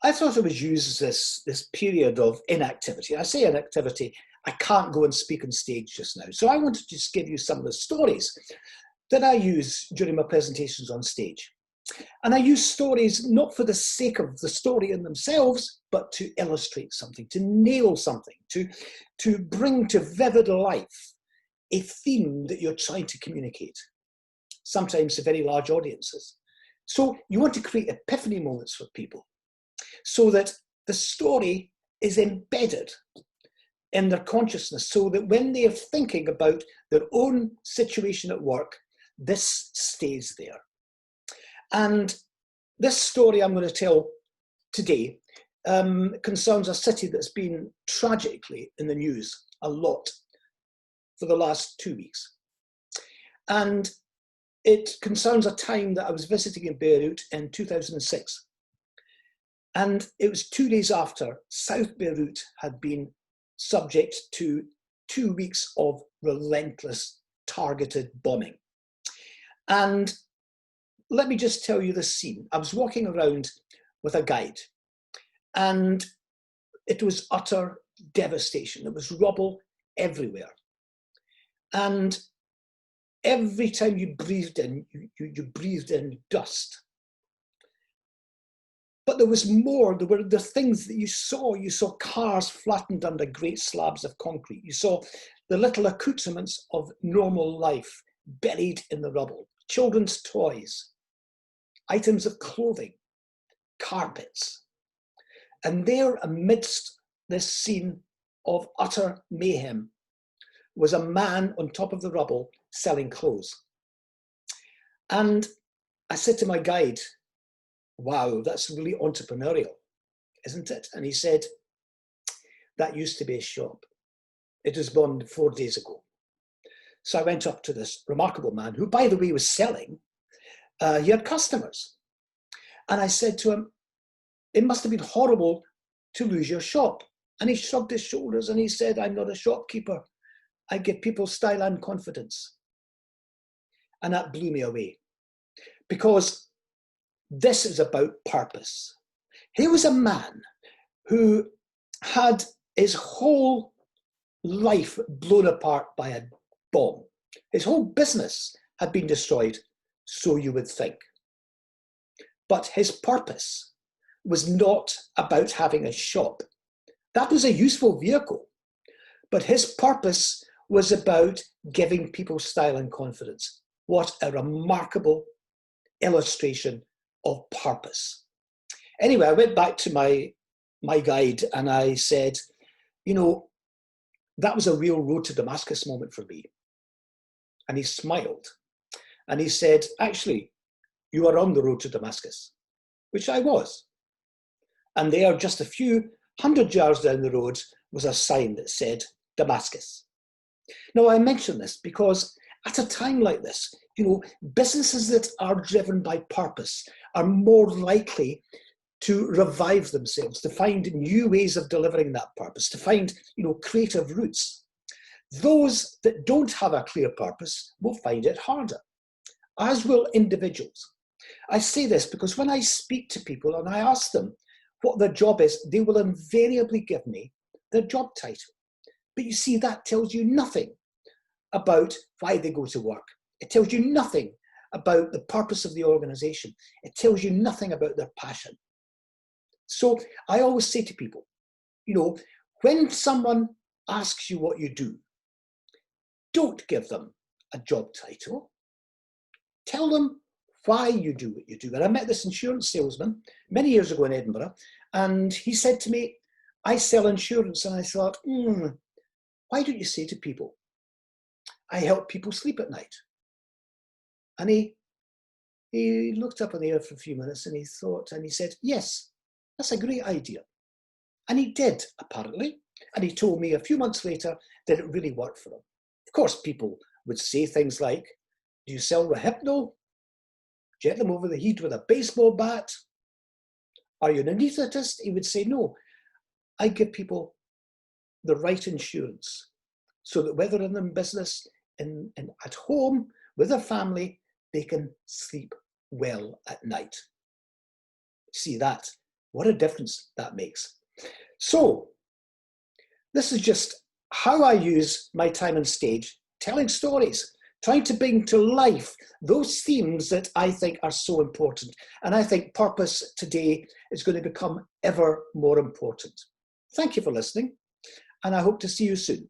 I thought it was used as this period of inactivity. I say inactivity, I can't go and speak on stage just now. So I wanted to just give you some of the stories that I use during my presentations on stage. And I use stories not for the sake of the story in themselves, but to illustrate something, to nail something, to bring to vivid life a theme that you're trying to communicate, sometimes to very large audiences. So you want to create epiphany moments for people so that the story is embedded in their consciousness, so that when they are thinking about their own situation at work, this stays there. And this story I'm going to tell today concerns a city that's been tragically in the news a lot for the last 2 weeks. And it concerns a time that I was visiting in Beirut in 2006. And it was 2 days after South Beirut had been subject to 2 weeks of relentless targeted bombing. And let me just tell you the scene. I was walking around with a guide, and it was utter devastation. There was rubble everywhere. And every time you breathed in, you breathed in dust. But there was more. There were the things that you saw. You saw cars flattened under great slabs of concrete. You saw the little accoutrements of normal life buried in the rubble. Children's toys, items of clothing, carpets. And there, amidst this scene of utter mayhem, was a man on top of the rubble selling clothes. And I said to my guide, "Wow, that's really entrepreneurial, isn't it?" And he said, "That used to be a shop. It was bombed 4 days ago." So I went up to this remarkable man, who, by the way, was selling. He had customers. And I said to him, "It must have been horrible to lose your shop." And he shrugged his shoulders and he said, "I'm not a shopkeeper. I give people style and confidence." And that blew me away, because this is about purpose. He was a man who had his whole life blown apart by a bomb. His whole business had been destroyed, so you would think. But his purpose was not about having a shop. That was a useful vehicle. But his purpose was about giving people style and confidence. What a remarkable illustration of purpose. Anyway, I went back to my guide and I said, "You know, that was a real road to Damascus moment for me." And he smiled and he said, "Actually, you are on the road to Damascus," which I was. And there, just a few hundred yards down the road, was a sign that said Damascus. Now, I mention this because at a time like this, you know, businesses that are driven by purpose are more likely to revive themselves, to find new ways of delivering that purpose, to find, you know, creative routes. Those that don't have a clear purpose will find it harder, as will individuals. I say this because when I speak to people and I ask them what their job is, they will invariably give me their job title. But you see, that tells you nothing about why they go to work. It tells you nothing about the purpose of the organization. It tells you nothing about their passion. So I always say to people, you know, when someone asks you what you do, don't give them a job title. Tell them why you do what you do. And I met this insurance salesman many years ago in Edinburgh, and he said to me, "I sell insurance." And I thought, why don't you say to people, "I help people sleep at night"? And he looked up in the air for a few minutes and he thought, and he said, "Yes, that's a great idea." And he did, apparently. And he told me a few months later that it really worked for him. Of course, people would say things like, "Do you sell Rohypnol? Do you hit them over the head with a baseball bat? Are you an anaesthetist?" He would say, "No, I give people the right insurance so that whether in business, at home, with their family, they can sleep well at night." See, that What a difference that makes. So this is just how I use my time on stage, telling stories, trying to bring to life those themes that I think are so important. And I think purpose today is going to become ever more important. Thank you for listening, and I hope to see you soon.